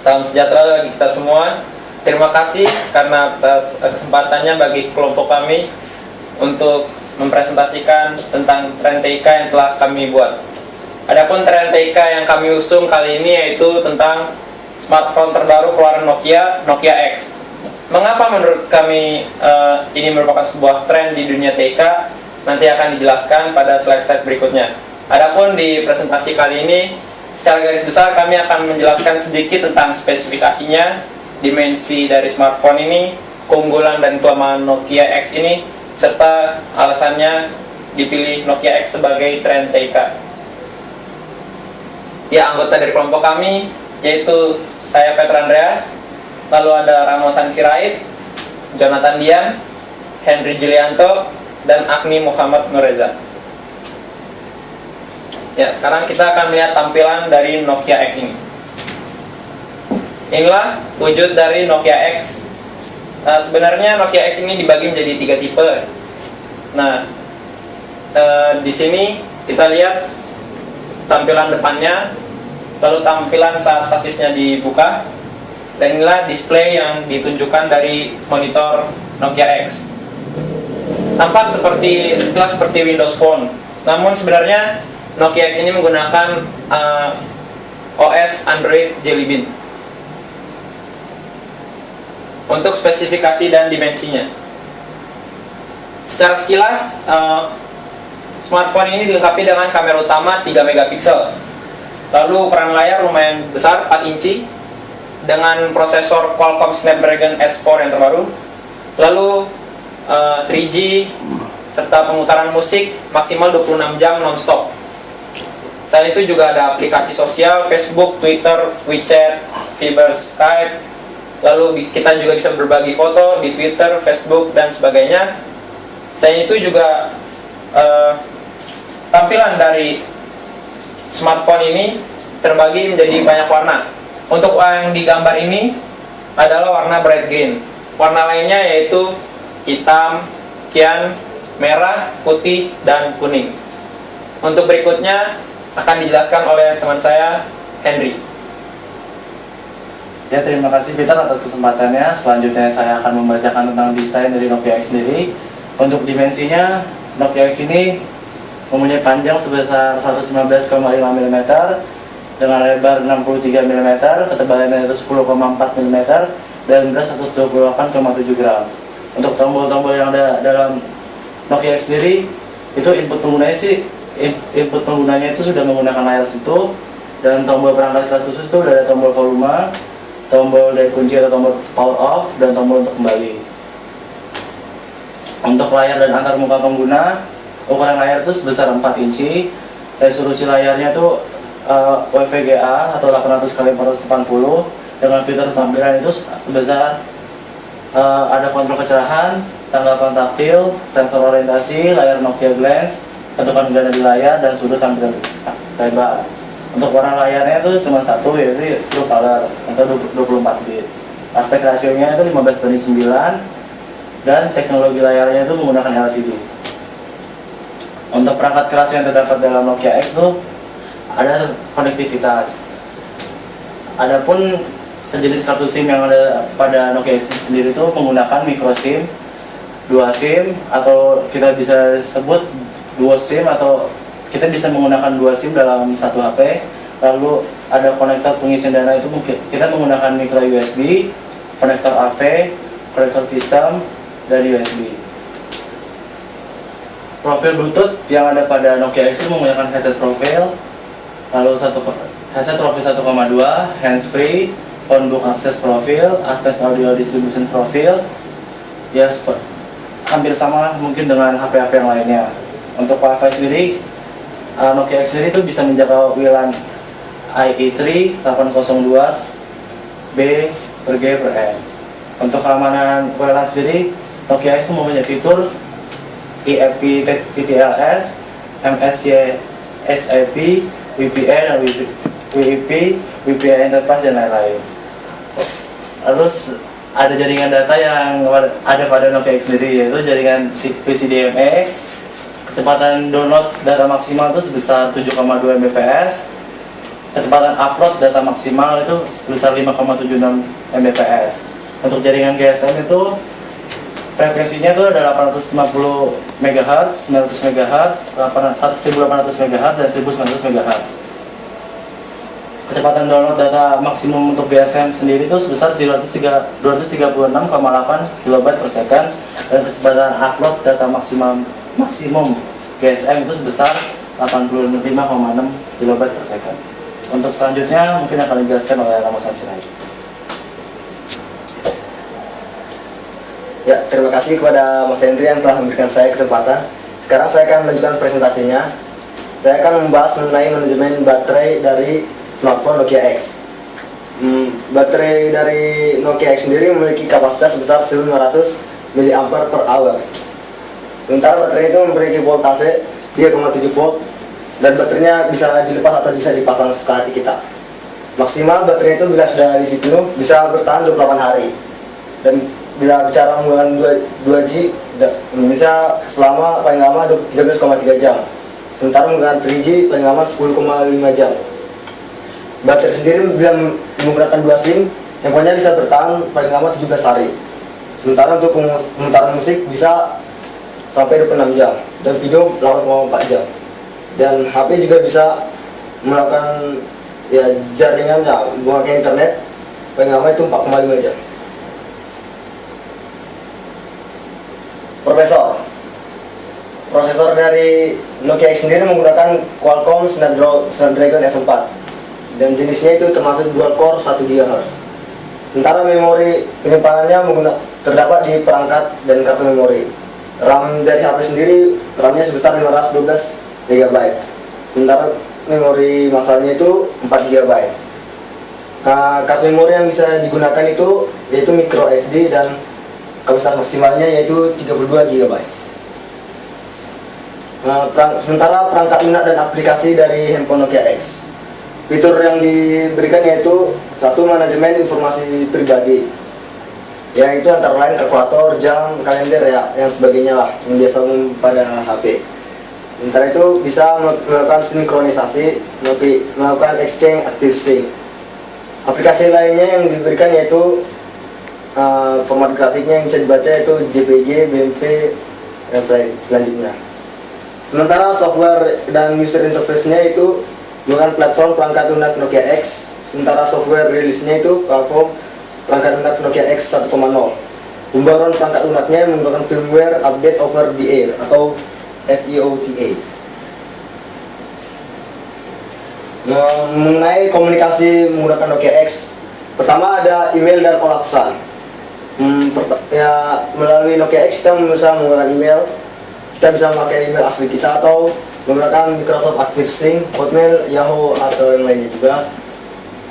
Salam sejahtera bagi kita semua. Terima kasih karena atas kesempatannya bagi kelompok kami untuk mempresentasikan tentang tren TIK yang telah kami buat. Adapun tren TIK yang kami usung kali ini yaitu tentang smartphone terbaru keluaran Nokia, Nokia X. Mengapa menurut kami ini merupakan sebuah tren di dunia TIK? Nanti akan dijelaskan pada slide-slide berikutnya. Adapun di presentasi kali ini, secara garis besar kami akan menjelaskan sedikit tentang spesifikasinya, dimensi dari smartphone ini, keunggulan dan kelemahan Nokia X ini, serta alasannya dipilih Nokia X sebagai tren TIK. Ya, anggota dari kelompok kami yaitu saya Petra Andreas, lalu ada Ramosan Sirait, Jonathan Dian, Henry Julianto, dan Agni Muhammad Nureza. Ya, sekarang kita akan melihat tampilan dari Nokia X ini. Inilah wujud dari Nokia X. Sebenarnya Nokia X ini dibagi menjadi 3 tipe. Nah, di sini kita lihat tampilan depannya, lalu tampilan saat sasisnya dibuka, dan inilah display yang ditunjukkan dari monitor Nokia X. Tampak sekilas seperti Windows Phone, namun sebenarnya Nokia X ini menggunakan OS Android Jelly Bean. Untuk spesifikasi dan dimensinya, secara sekilas smartphone ini dilengkapi dengan kamera utama 3 megapiksel, lalu ukuran layar lumayan besar 4 inci dengan prosesor Qualcomm Snapdragon S4 yang terbaru, lalu 3G serta pemutaran musik maksimal 26 jam non-stop. Selain itu juga ada aplikasi sosial Facebook, Twitter, WeChat, Viber, Skype. Lalu kita juga bisa berbagi foto di Twitter, Facebook, dan sebagainya. Selain itu juga tampilan dari smartphone ini terbagi menjadi banyak warna. Untuk yang digambar ini adalah warna bright green. Warna lainnya yaitu hitam, cyan, merah, putih, dan kuning. Untuk berikutnya akan dijelaskan oleh teman saya, Henry. Ya, terima kasih Peter atas kesempatannya. Selanjutnya saya akan membacakan tentang desain dari Nokia X sendiri. Untuk dimensinya, Nokia X ini mempunyai panjang sebesar 115,5 mm dengan lebar 63 mm, ketebalannya itu 10,4 mm, dan berat 128,7 gram. Untuk tombol-tombol yang ada dalam Nokia X sendiri, itu input penggunanya itu sudah menggunakan layar sentuh, dan tombol perangkat keras khusus itu sudah ada tombol volume, tombol dari kunci atau tombol power off, dan tombol untuk kembali. Untuk layar dan antar muka pengguna, ukuran layar itu sebesar 4 inci, resolusi layarnya itu WVGA atau 800x480, dengan fitur tampilan itu sebesar ada kontrol kecerahan, tanggapan taktil, sensor orientasi, layar Nokia Glance, ketukan ganda di layar, dan sudut tampilan lebar. Untuk warna layarnya itu cuma satu, yaitu True Color atau 24 bit. Aspek rasionya itu 15:9, dan teknologi layarnya itu menggunakan LCD. Untuk perangkat keras yang terdapat dalam Nokia X itu ada konektivitas. Adapun jenis kartu SIM yang ada pada Nokia X sendiri itu menggunakan micro SIM, dual SIM, atau kita bisa sebut dual SIM, atau kita bisa menggunakan dua SIM dalam satu HP. Lalu ada konektor pengisian dana itu kita menggunakan micro USB, konektor AV, konektor sistem, dan USB. Profil Bluetooth yang ada pada Nokia X itu menggunakan headset profil, lalu headset profil 1,2, handsfree, phone book access profil, advanced audio distribution profil. Ya, hampir sama mungkin dengan HP-HP yang lainnya. Untuk Wi-Fi sendiri, Nokia X sendiri itu bisa menjangkau WLAN IE3 802 B/G/N. Untuk keamanan WLAN sendiri, Nokia X mempunyai fitur EFP TTLS, MSC SIP, VPN, WIP, VPN Enterprise, dan lain-lain. Lalu ada jaringan data yang ada pada Nokia X sendiri, yaitu jaringan PCDMA. Kecepatan download data maksimal itu sebesar 7,2 Mbps, kecepatan upload data maksimal itu sebesar 5,76 Mbps. Untuk jaringan GSM itu frekuensinya itu ada 850 MHz, 900 MHz, 1800 MHz, dan 1900 MHz. Kecepatan download data maksimum untuk GSM sendiri itu sebesar 236,8 KB per second, dan kecepatan upload data maksimum GSM itu sebesar 85,6 KB per second. Untuk selanjutnya mungkin akan dijelaskan oleh Ramosan Sirait. Ya, terima kasih kepada Mas Hendri yang telah memberikan saya kesempatan. Sekarang saya akan melanjutkan presentasinya. Saya akan membahas mengenai manajemen baterai dari smartphone Nokia X. Baterai dari Nokia X sendiri memiliki kapasitas sebesar 1500 mAh. Sementara baterai itu memiliki voltase 3,7 volt dan baterainya bisa dilepas atau bisa dipasang sekali kita. Maksimal baterai itu bila sudah diisi penuh bisa bertahan 28 hari. Dan bila bicara menggunakan 2G bisa selama paling lama 13,3 jam. Sementara menggunakan 3G paling lama 10,5 jam. Baterai sendiri bila menggunakan 2 SIM, handphonenya bisa bertahan paling lama 17 hari. Sementara untuk memutar musik bisa sampai 26 jam dan video 8,4 jam. Dan HP juga bisa melakukan jaringan menggunakan internet paling lama itu 4,5 jam. Prosesor dari Nokia X sendiri menggunakan Qualcomm Snapdragon S4 dan jenisnya itu termasuk dual core 1 GHz. Sementara memori penyimpanannya terdapat di perangkat dan kartu memori. RAM dari HP sendiri RAM-nya sebesar 512 MB. Sementara memori masalahnya itu 4 GB. Nah, kartu memori yang bisa digunakan itu yaitu micro SD dan kapasitas maksimalnya yaitu 32 GB. Sementara perangkat lunak dan aplikasi dari handphone Nokia X, fitur yang diberikan yaitu satu, manajemen informasi pribadi, yaitu antara lain kalkulator, jam, kalender yang sebagainya lah yang biasa umum pada HP. Sementara itu bisa melakukan sinkronisasi, melakukan exchange active sync. Aplikasi lainnya yang diberikan yaitu format grafiknya yang bisa dibaca yaitu JPG, BMP, dan selanjutnya. Sementara software dan user interface-nya itu menggunakan platform perangkat lunak Nokia X. Sementara software rilisnya itu platform perangkat lunak Nokia X 1.0. Pembaruan perangkat lunaknya menggunakan firmware update over the air atau FEOTA. Mengenai komunikasi menggunakan Nokia X, pertama ada email dan olah pesan. Melalui Nokia X kita bisa menggunakan email. Kita bisa memakai email asli kita atau menggunakan Microsoft ActiveSync, Hotmail, Yahoo, atau yang lainnya juga.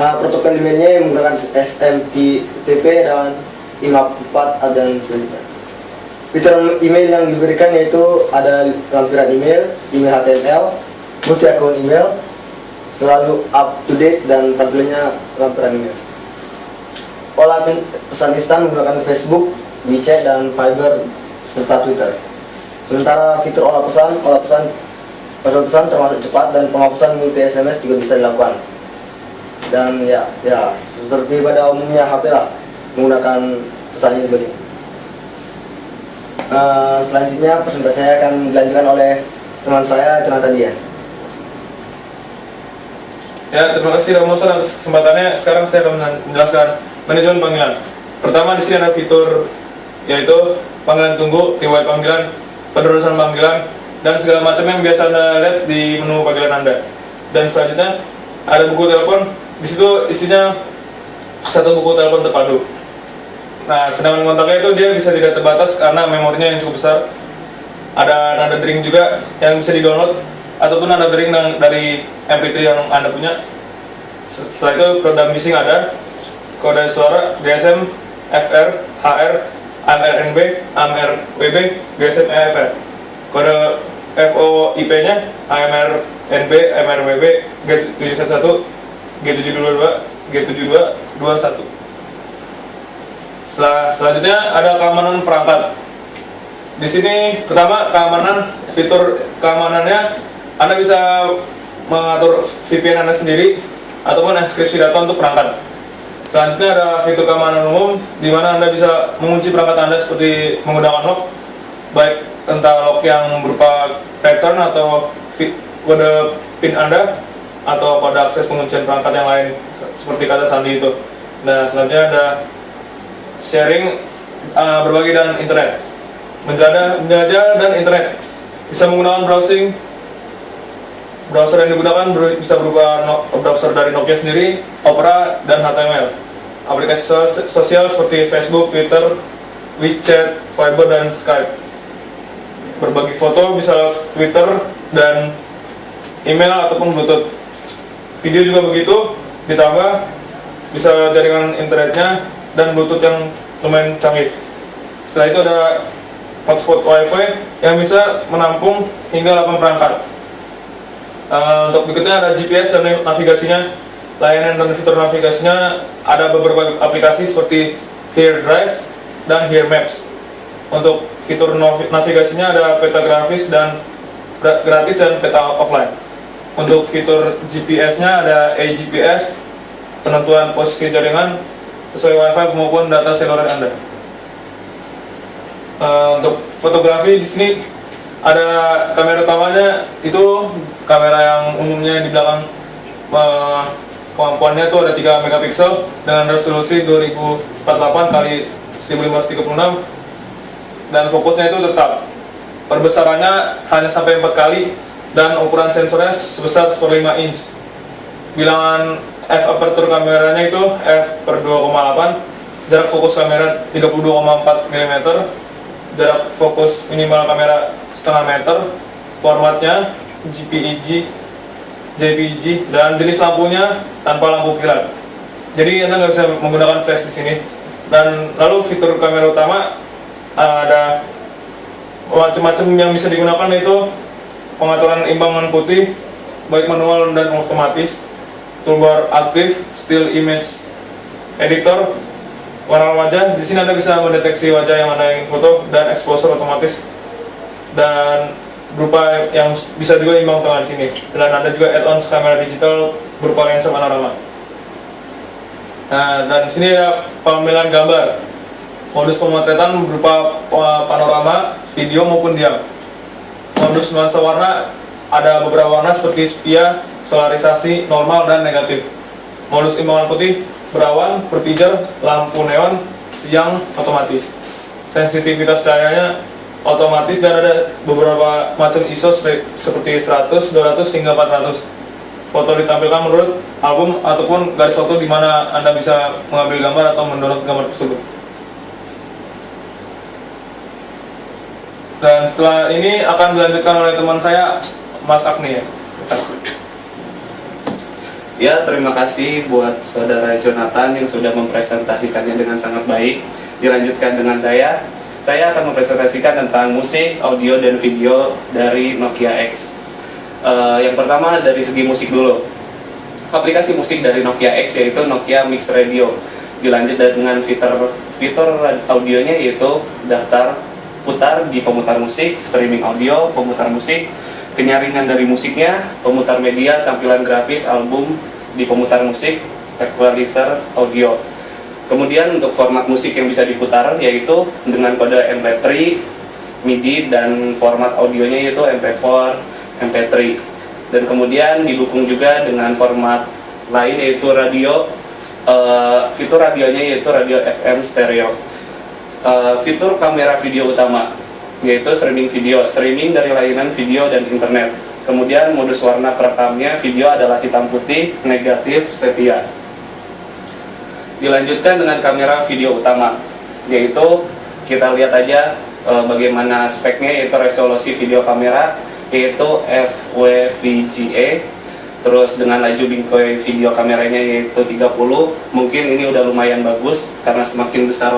Protokol emailnya yang menggunakan SMTP dan IMAP 4 dan selanjutnya. Fitur email yang diberikan yaitu ada lampiran email, email HTML, multi akun email, selalu up to date dan tampilannya lampiran email. Olah pesan instan menggunakan Facebook, WeChat, dan Viber serta Twitter. Sementara fitur olah pesan termasuk cepat dan penghapusan multi SMS juga bisa dilakukan. Dan ya seperti pada umumnya HP lah menggunakan pesan ini begini. Selanjutnya presentasi saya akan dilanjutkan oleh teman saya Jonathan Dian. Ya, terima kasih Ramosan atas kesempatannya. Sekarang saya akan menjelaskan manajemen panggilan. Pertama di sini ada fitur yaitu panggilan tunggu, riwayat panggilan, penerusan panggilan, dan segala macam yang biasa Anda lihat di menu panggilan Anda. Dan selanjutnya ada buku telepon. Di situ isinya satu buku telepon terpadu. Nah, sedangkan kontaknya itu dia bisa tidak terbatas karena memorinya yang cukup besar. Ada nada dering juga yang bisa di-download ataupun nada dering dari MP3 yang Anda punya. Setelah itu kode missing ada, kode suara, GSM, FR, HR, AMRNB, AMRWB, GSM EFR. Kode VoIP-nya AMRNB, AMRWB, G711, G722, G7221. Selanjutnya ada keamanan perangkat. Di sini pertama keamanan, fitur keamanannya Anda bisa mengatur VPN Anda sendiri ataupun enkripsi data untuk perangkat. Selanjutnya ada fitur keamanan umum, di mana Anda bisa mengunci perangkat Anda seperti menggunakan lock, baik entah lock yang berupa pattern atau kode PIN Anda, atau pada akses penguncian perangkat yang lain seperti kata sandi itu. Nah, selanjutnya ada sharing, berbagi dan internet, menjelajah dan internet, bisa menggunakan browsing. Browser yang digunakan bisa berupa browser dari Nokia sendiri, Opera, dan HTML. Aplikasi sosial seperti Facebook, Twitter, WeChat, Viber, dan Skype. Berbagi foto bisa lewat Twitter dan email ataupun Bluetooth. Video juga begitu, ditambah bisa jaringan internetnya dan Bluetooth yang lumayan canggih. Setelah itu ada hotspot WiFi yang bisa menampung hingga 8 perangkat. Untuk berikutnya ada GPS dan navigasinya. Layanan dan fitur navigasinya ada beberapa aplikasi seperti Here Drive dan Here Maps. Untuk fitur navigasinya ada peta gratis dan peta offline. Untuk fitur GPS-nya ada eGPS, penentuan posisi jaringan sesuai WiFi maupun data seluler Anda. Untuk fotografi di sini ada kamera utamanya, itu kamera yang umumnya di belakang, kemampuannya itu ada 3 megapiksel dengan resolusi 2048 x 1536 dan fokusnya itu tetap. Perbesarannya hanya sampai 4 kali dan ukuran sensornya sebesar 1/5 inch. Bilangan f aperture kameranya itu f/2,8, jarak fokus kamera 32,4 mm, jarak fokus minimal kamera setengah meter, formatnya JPEG, dan jenis lampunya tanpa lampu kilat. Jadi Anda nggak bisa menggunakan flash di sini. Dan lalu fitur kamera utama ada macam-macam yang bisa digunakan, yaitu pengaturan imbangan putih baik manual dan otomatis, toolbar aktif, still image editor, warna wajah. Di sini Anda bisa mendeteksi wajah yang Anda ingin foto dan exposure otomatis, dan berupa yang bisa juga imbang tengah di sini. Dan ada juga add-ons kamera digital berupa lensa panorama. Nah, dan di sini ada pemilihan gambar. Modus pemotretan berupa panorama, video maupun diam. Modus nuansa warna ada beberapa warna seperti sepia, solarisasi, normal, dan negatif. Modus imbangan putih berawan, berpijar, lampu neon, siang, otomatis. Sensitivitas cahayanya otomatis dan ada beberapa macam ISO seperti 100, 200 hingga 400. Foto ditampilkan menurut album ataupun garis foto di mana Anda bisa mengambil gambar atau mendownload gambar tersebut. Dan setelah ini akan dilanjutkan oleh teman saya, Mas Agni ya. Ya, terima kasih buat saudara Jonathan yang sudah mempresentasikannya dengan sangat baik. Dilanjutkan dengan saya akan mempresentasikan tentang musik, audio, dan video dari Nokia X. Yang pertama dari segi musik dulu. Aplikasi musik dari Nokia X yaitu Nokia Mix Radio. Dilanjut dengan fitur audionya yaitu daftar putar di pemutar musik, streaming audio, pemutar musik, penyaringan dari musiknya, pemutar media, tampilan grafis, album di pemutar musik, equalizer audio. Kemudian untuk format musik yang bisa diputar yaitu dengan kode MP3, MIDI, dan format audionya yaitu MP4, MP3. Dan kemudian didukung juga dengan format lain yaitu radio, fitur radionya yaitu radio FM stereo. Fitur kamera video utama yaitu streaming video, streaming dari layanan video dan internet. Kemudian modus warna perekamnya video adalah hitam putih, negatif, sepia. Dilanjutkan dengan kamera video utama, yaitu kita lihat aja bagaimana speknya, yaitu resolusi video kamera yaitu FWVGA. Terus dengan laju bingkai video kameranya yaitu 30. Mungkin ini udah lumayan bagus karena semakin besar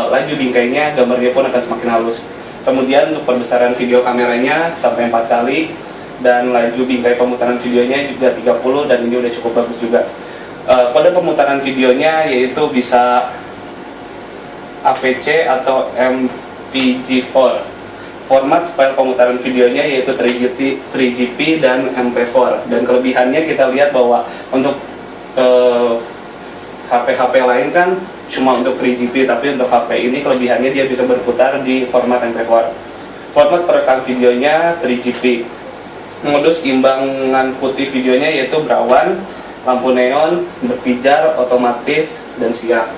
laju bingkainya, gambarnya pun akan semakin halus. Kemudian untuk perbesaran video kameranya sampai 4 kali, dan laju bingkai pemutaran videonya juga 30, dan ini udah cukup bagus juga. Kode pemutaran videonya yaitu bisa AVC atau MPG4. format file pemutaran videonya yaitu 3GP dan MP4. Dan kelebihannya kita lihat bahwa untuk HP-HP lain kan cuma untuk 3GP, tapi untuk HP ini kelebihannya dia bisa berputar di format MP4. Format perekam videonya 3GP. Modus imbangan putih videonya yaitu berawan, lampu neon, berpijar, otomatis, dan siang.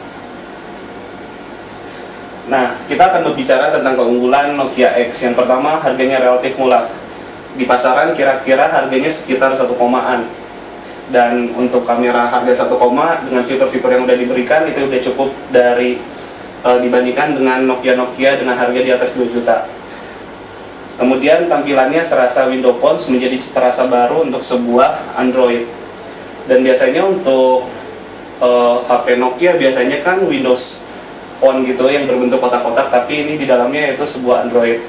Nah, kita akan berbicara tentang keunggulan Nokia X. Yang pertama, harganya relatif murah. Di pasaran kira-kira harganya sekitar 1 komaan. Dan untuk kamera harga 1 koma dengan fitur-fitur yang udah diberikan itu udah cukup dari dibandingkan dengan Nokia dengan harga di atas 2 juta. Kemudian tampilannya serasa Windows Phone menjadi terasa baru untuk sebuah Android. Dan biasanya untuk HP Nokia biasanya kan Windows Phone gitu yang berbentuk kotak-kotak, tapi ini di dalamnya itu sebuah Android.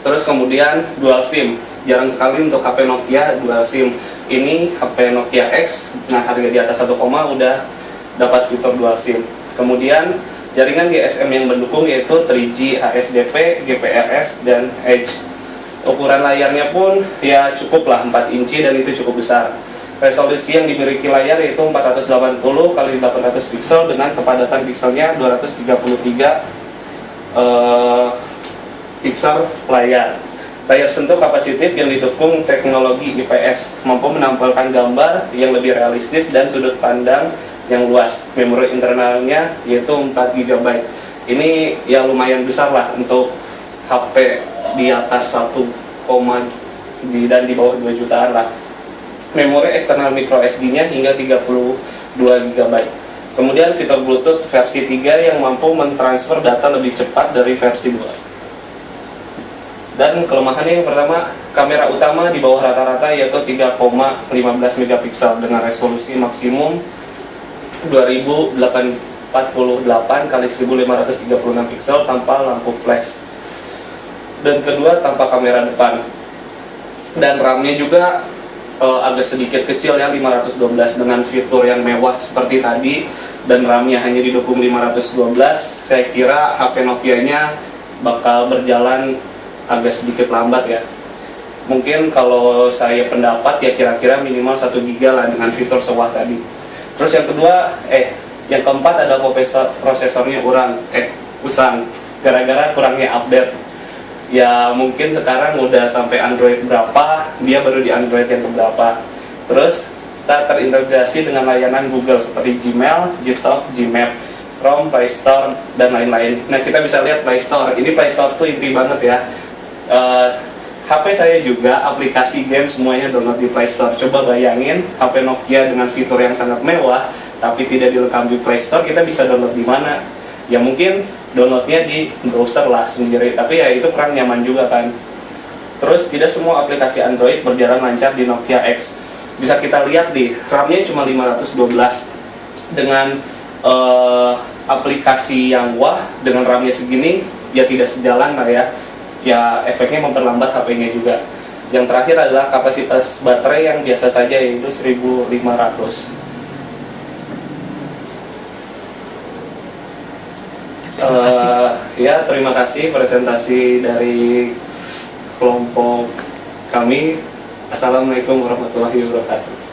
Terus kemudian dual SIM, jarang sekali untuk HP Nokia dual SIM. Ini HP Nokia X, nah harga di atas 1 koma udah dapat fitur dual SIM. Kemudian jaringan GSM yang mendukung yaitu 3G, HSDP, GPRS, dan Edge. Ukuran layarnya pun ya cukup lah 4 inci dan itu cukup besar. Resolusi yang dimiliki layar yaitu 480 x 800 pixel dengan kepadatan pixelnya 233 pixel layar. Layar sentuh kapasitif yang didukung teknologi IPS, mampu menampilkan gambar yang lebih realistis dan sudut pandang yang luas. Memori internalnya yaitu 4 GB. Ini ya lumayan besar lah untuk HP di atas 1, dan di bawah 2 jutaan lah. Memori eksternal micro SD-nya hingga 32 GB. Kemudian fitur Bluetooth versi 3 yang mampu mentransfer data lebih cepat dari versi 2. Dan kelemahannya yang pertama, kamera utama di bawah rata-rata yaitu 3,15 megapiksel dengan resolusi maksimum 2848 x 1536 piksel tanpa lampu flash. Dan kedua, tanpa kamera depan. Dan RAM-nya juga agak sedikit kecil ya, 512 dengan fitur yang mewah seperti tadi, dan RAM-nya hanya didukung 512. Saya kira HP Nokia-nya bakal berjalan agak sedikit lambat ya. Mungkin kalau saya pendapat ya kira-kira minimal 1 GB lah dengan fitur sewah tadi. Terus yang kedua, yang keempat ada prosesornya usang gara-gara kurangnya update. Ya mungkin sekarang udah sampai Android berapa, dia baru di Android yang keberapa. Terus tak terintegrasi dengan layanan Google seperti Gmail, Gtalk, Gmap, Chrome, Play Store, dan lain-lain. Nah kita bisa lihat Play Store. Ini Play Store tuh inti banget ya. HP saya juga aplikasi game semuanya download di Play Store. Coba bayangin HP Nokia dengan fitur yang sangat mewah tapi tidak dilengkapi Play Store, kita bisa download di mana? Ya mungkin downloadnya di browser lah sendiri, tapi ya itu kurang nyaman juga kan. Terus tidak semua aplikasi Android berjalan lancar di Nokia X. Bisa kita lihat di RAM-nya cuma 512 dengan aplikasi yang wah dengan RAM-nya segini ya tidak sejalan lah ya. Ya efeknya memperlambat HP-nya juga. Yang terakhir adalah kapasitas baterai yang biasa saja yaitu 1500. Ya terima kasih presentasi dari kelompok kami. Assalamualaikum warahmatullahi wabarakatuh.